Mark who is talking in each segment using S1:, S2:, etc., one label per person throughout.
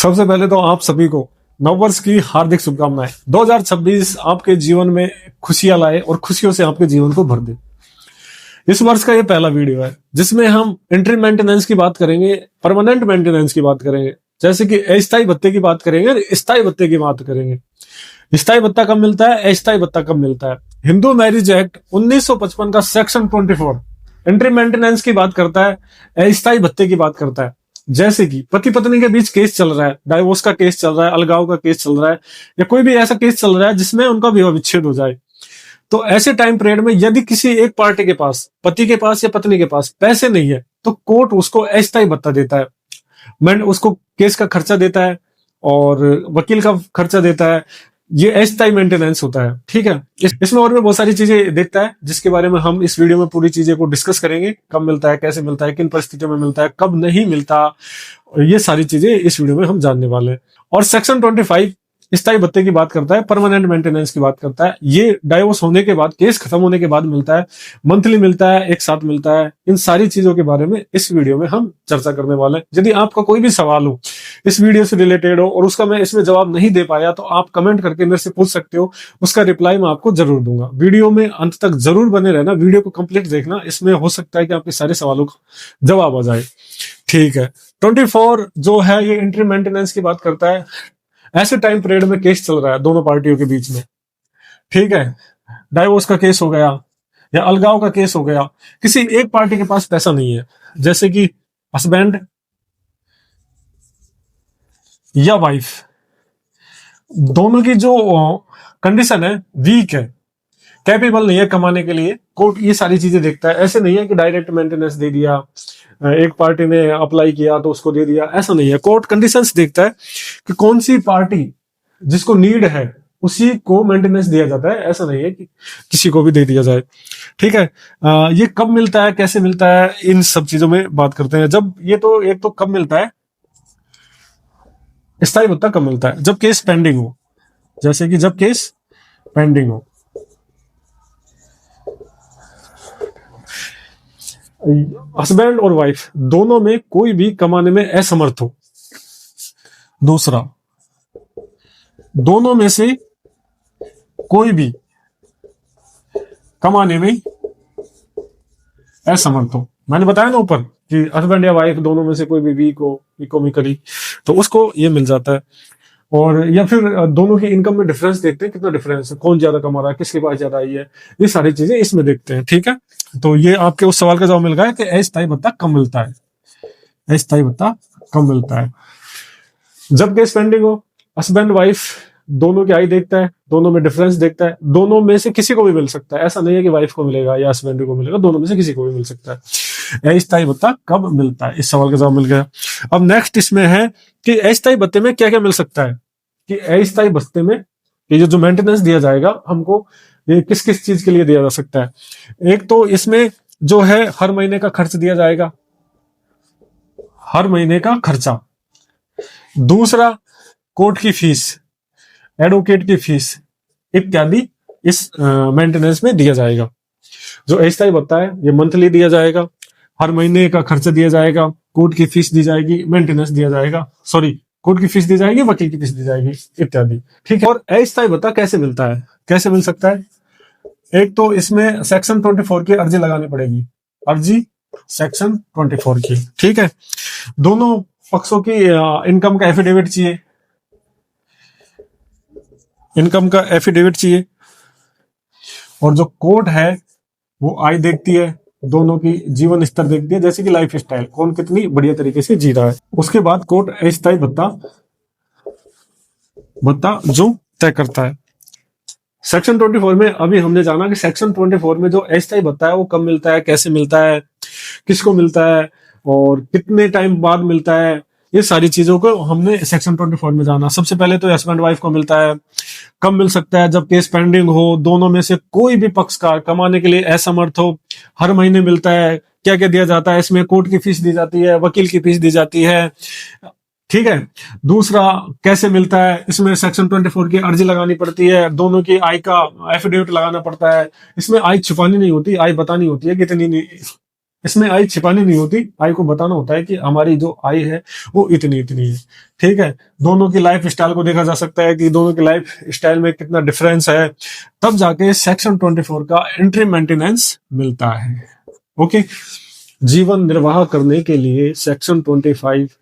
S1: सबसे पहले तो आप सभी को नववर्ष की हार्दिक शुभकामनाएं। 2026 आपके जीवन में खुशियां लाए और खुशियों से आपके जीवन को भर दे। इस वर्ष का ये पहला वीडियो है जिसमें हम एंट्री मेंटेनेंस की बात करेंगे, परमानेंट मेंटेनेंस की बात करेंगे, जैसे कि अस्थायी भत्ते की बात करेंगे और स्थायी भत्ते की बात करेंगे। स्थायी भत्ता कब मिलता है, अस्थायी भत्ता कब मिलता है। हिंदू मैरिज एक्ट 1955 का सेक्शन 24 एंट्री मेंटेनेंस की बात करता है, अस्थायी भत्ते की बात करता है। जैसे कि पति पत्नी के बीच केस चल रहा है, डाइवोर्स का केस चल रहा है, अलगाव का केस चल रहा है, या कोई भी ऐसा केस चल रहा है जिसमें उनका विवाह विच्छेद हो जाए, तो ऐसे टाइम पीरियड में यदि किसी एक पार्टी के पास, पति के पास या पत्नी के पास पैसे नहीं है, तो कोर्ट उसको अस्थायी भत्ता देता है। मैं उसको केस का खर्चा देता है और वकील का खर्चा देता है। ये अस्थायी मेंटेनेंस होता है, ठीक है। इसमें और भी बहुत सारी चीजें देखता है जिसके बारे में हम इस वीडियो में पूरी चीजें को डिस्कस करेंगे। कब मिलता है, कैसे मिलता है, किन परिस्थितियों में मिलता है, कब नहीं मिलता, ये सारी चीजें इस वीडियो में हम जानने वाले हैं। और सेक्शन 25 स्थायी भत्ते की बात करता है, परमानेंट मेंटेनेंस की बात करता है। ये डाइवोर्स होने के बाद, केस खत्म होने के बाद मिलता है, मंथली मिलता है, एक साथ मिलता है। इन सारी चीजों के बारे में इस वीडियो में हम चर्चा करने वाले हैं। यदि आपका कोई भी सवाल हो इस वीडियो से रिलेटेड हो और उसका मैं इसमें जवाब नहीं दे पाया, तो आप कमेंट करके मेरे से पूछ सकते हो, उसका रिप्लाई मैं आपको जरूर दूंगा। वीडियो में अंत तक जरूर बने रहना, वीडियो को कंप्लीट देखना, इसमें हो सकता है कि आपके सारे सवालों का जवाब आ जाए, ठीक है। 24 जो है ये एंट्री मेंटेनेंस की बात करता है। ऐसे टाइम पीरियड में केस चल रहा है दोनों पार्टियों के बीच में, ठीक है। डाइवोर्स का केस हो गया या अलगाव का केस हो गया, किसी एक पार्टी के पास पैसा नहीं है, जैसे कि हस्बैंड या वाइफ, दोनों की जो कंडीशन है वीक है, कैपेबल नहीं है कमाने के लिए। कोर्ट ये सारी चीजें देखता है। ऐसे नहीं है कि डायरेक्ट मेंटेनेंस दे दिया, एक पार्टी ने अप्लाई किया तो उसको दे दिया, ऐसा नहीं है। कोर्ट कंडीशंस देखता है कि कौन सी पार्टी जिसको नीड है उसी को मेंटेनेंस दिया जाता है। ऐसा नहीं है कि किसी को भी दे दिया जाए, ठीक है। ये कब मिलता है, कैसे मिलता है, इन सब चीजों में बात करते हैं। जब ये तो एक तो कब मिलता है, स्थायी भत्ता कब मिलता है, जब केस पेंडिंग हो, जैसे कि जब केस पेंडिंग हो, हस्बैंड और वाइफ दोनों में कोई भी कमाने में असमर्थ हो। दूसरा, दोनों में से कोई भी कमाने में असमर्थ हो। मैंने बताया ना ऊपर कि हस्बैंड या वाइफ दोनों में से कोई भी वीक हो, इकोनॉमिकली, तो उसको ये मिल जाता है। और या फिर दोनों की इनकम में डिफरेंस देखते हैं, कितना डिफरेंस है, कौन ज्यादा कमा रहा है, किसके पास ज्यादा आई है, ये सारी चीजें इसमें देखते हैं, ठीक है। तो ये आपके उस सवाल का जवाब मिल गया कि अस्थायी भत्ता कब मिलता है, अस्थायी भत्ता कब मिलता है। जब केस पेंडिंग हो, हस्बैंड वाइफ दोनों की आय देखता है, दोनों में डिफरेंस देखता है, दोनों में से किसी को भी मिल सकता है। ऐसा नहीं है कि वाइफ को मिलेगा या हस्बैंड को मिलेगा, दोनों में से किसी को भी मिल सकता है। अस्थायी भत्ता कब मिलता है, इस सवाल का जवाब मिल गया। अब नेक्स्ट इसमें है कि अस्थायी भत्ते में क्या क्या मिल सकता है, कि अस्थायी भत्ते में ये जो मेंटेनेंस दिया जाएगा हमको, ये किस किस चीज के लिए दिया जा सकता है। एक तो इसमें जो है हर महीने का खर्च दिया जाएगा, हर महीने का खर्चा। दूसरा, कोर्ट की फीस, एडवोकेट की फीस इत्यादि इस मेंटेनेंस में दिया जाएगा। जो अस्थायी भत्ता है ये मंथली दिया जाएगा, हर महीने का खर्चा दिया जाएगा, कोर्ट की फीस दी जाएगी, मेंटेनेंस दिया जाएगा, सॉरी कोर्ट की फीस दी जाएगी, वकील की फीस दी जाएगी इत्यादि, ठीक है। और अस्थायी भत्ता कैसे मिलता है, कैसे मिल सकता है। एक तो इसमें सेक्शन 24 की अर्जी लगानी पड़ेगी, अर्जी सेक्शन 24 की, ठीक है। दोनों पक्षों की इनकम का एफिडेविट चाहिए, इनकम का एफिडेविट चाहिए। और जो कोर्ट है वो आय देखती है, दोनों की जीवन स्तर देखती है, जैसे कि लाइफ स्टाइल, कौन कितनी बढ़िया तरीके से जी रहा है। उसके बाद कोर्ट अस्थायी भत्ता जो तय करता है। सेक्शन 24 में अभी हमने जाना कि सेक्शन 24 में जो अस्थायी भत्ता है वो कब मिलता है, कैसे मिलता है, किसको मिलता है और कितने टाइम बाद मिलता है, ये सारी चीजों को हमने सेक्शन 24 में जाना। सबसे पहले तो हस्बैंड वाइफ को मिलता है। कब मिल सकता है, जब केस पेंडिंग हो, दोनों में से कोई भी पक्षकार कमाने के लिए असमर्थ हो, हर महीने मिलता है। क्या क्या दिया जाता है इसमें, कोर्ट की फीस दी जाती है, वकील की फीस दी जाती है, ठीक है। दूसरा, कैसे मिलता है, इसमें सेक्शन 24 की अर्जी लगानी पड़ती है, दोनों की आय का एफिडेविट लगाना पड़ता है। इसमें आय छुपानी नहीं होती, आय बतानी होती है कितनी इसमें आय छिपानी नहीं होती, आय को बताना होता है कि हमारी जो आय है वो इतनी इतनी है। ठीक है, दोनों की लाइफ स्टाइल को देखा जा सकता है कि दोनों की लाइफ स्टाइल में कितना डिफरेंस है, तब जाके सेक्शन 24 का एंट्री मेंटेनेंस मिलता है। ओके, जीवन निर्वाह करने के लिए सेक्शन 25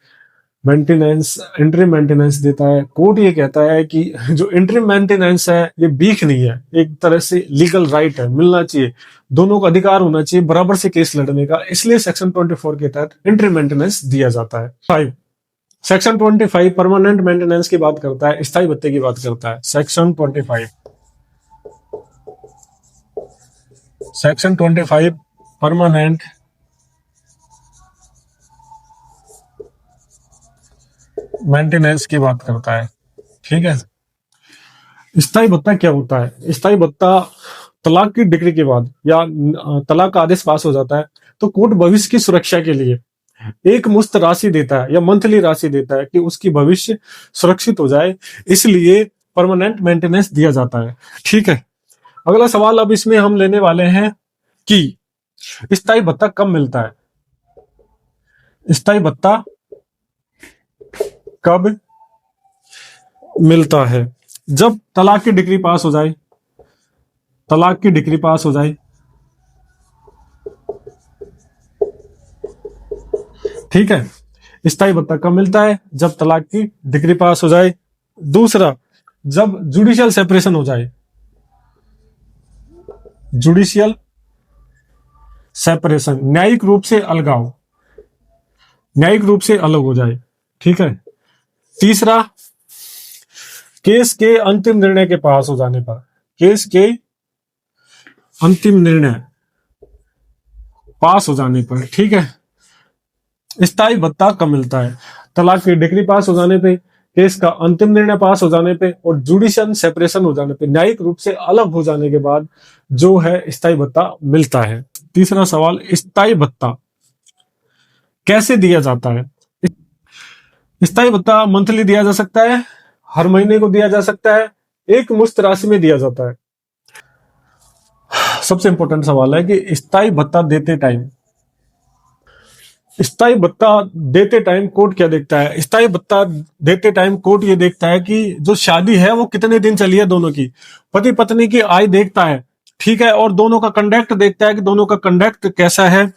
S1: मेंटेनेंस, एंट्री मेंटेनेंस देता है। कोर्ट ये कहता है कि जो एंट्री मेंटेनेंस है ये भीख नहीं है, एक तरह से लीगल राइट है, मिलना चाहिए, दोनों को अधिकार होना चाहिए बराबर से केस लड़ने का, इसलिए सेक्शन 24 के तहत एंट्री मेंटेनेंस दिया जाता है। 5 सेक्शन 25 परमानेंट मेंटेनेंस की बात करता है, स्थायी भत्ते की बात करता है। सेक्शन 25 परमानेंट मेंटेनेंस की बात करता है। ठीक है, स्थायी भत्ता क्या होता है? स्थायी भत्ता तलाक की डिग्री के बाद या तलाक का आदेश पास हो जाता है तो कोर्ट भविष्य की सुरक्षा के लिए एक मुश्त राशि देता है या मंथली राशि देता है कि उसकी भविष्य सुरक्षित हो जाए, इसलिए परमानेंट मेंटेनेंस दिया जाता है। ठीक है, अगला सवाल अब इसमें हम लेने वाले हैं कि स्थायी भत्ता कब मिलता है? स्थायी भत्ता कब मिलता है? जब तलाक की डिग्री पास हो जाए, तलाक की डिग्री पास हो जाए। ठीक है, स्थायी भत्ता कब मिलता है? जब तलाक की डिग्री पास हो जाए। दूसरा, जब जुडिशियल सेपरेशन हो जाए, जुडिशियल सेपरेशन, न्यायिक रूप से अलगाव, न्यायिक रूप से अलग हो जाए। ठीक है, तीसरा, केस के अंतिम निर्णय के पास हो जाने पर, केस के अंतिम निर्णय पास हो जाने पर। ठीक है, स्थायी भत्ता कब मिलता है? तलाक की डिग्री पास हो जाने पे, केस का अंतिम निर्णय पास हो जाने पे और जुडिशियल सेपरेशन हो जाने पे, न्यायिक रूप से अलग हो जाने के बाद जो है स्थायी भत्ता मिलता है। तीसरा सवाल, स्थायी भत्ता कैसे दिया जाता है? स्थायी भत्ता मंथली दिया जा सकता है, हर महीने को दिया जा सकता है, एक मुश्त राशि में दिया जाता है। सबसे इंपॉर्टेंट सवाल है कि स्थायी भत्ता देते टाइम, स्थायी भत्ता देते टाइम कोर्ट क्या देखता है? स्थायी भत्ता देते टाइम कोर्ट ये देखता है कि जो शादी है वो कितने दिन चली है, दोनों की, पति पत्नी की आय देखता है। ठीक है, और दोनों का कंडक्ट देखता है कि दोनों का कंडक्ट कैसा है,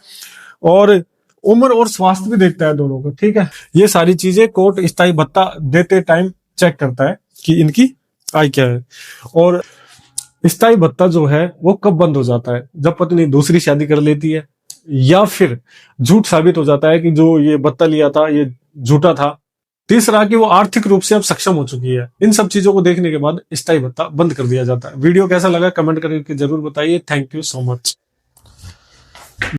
S1: और उम्र और स्वास्थ्य भी देखता है दोनों को। ठीक है, ये सारी चीजें कोर्ट स्थायी भत्ता देते टाइम चेक करता है कि इनकी आय क्या है। और स्थायी भत्ता जो है वो कब बंद हो जाता है? जब पत्नी दूसरी शादी कर लेती है, या फिर झूठ साबित हो जाता है कि जो ये भत्ता लिया था ये झूठा था। तीसरा, कि वो आर्थिक रूप से अब सक्षम हो चुकी है। इन सब चीजों को देखने के बाद स्थायी भत्ता बंद कर दिया जाता है। वीडियो कैसा लगा कमेंट करके जरूर बताइए। Thank you so much.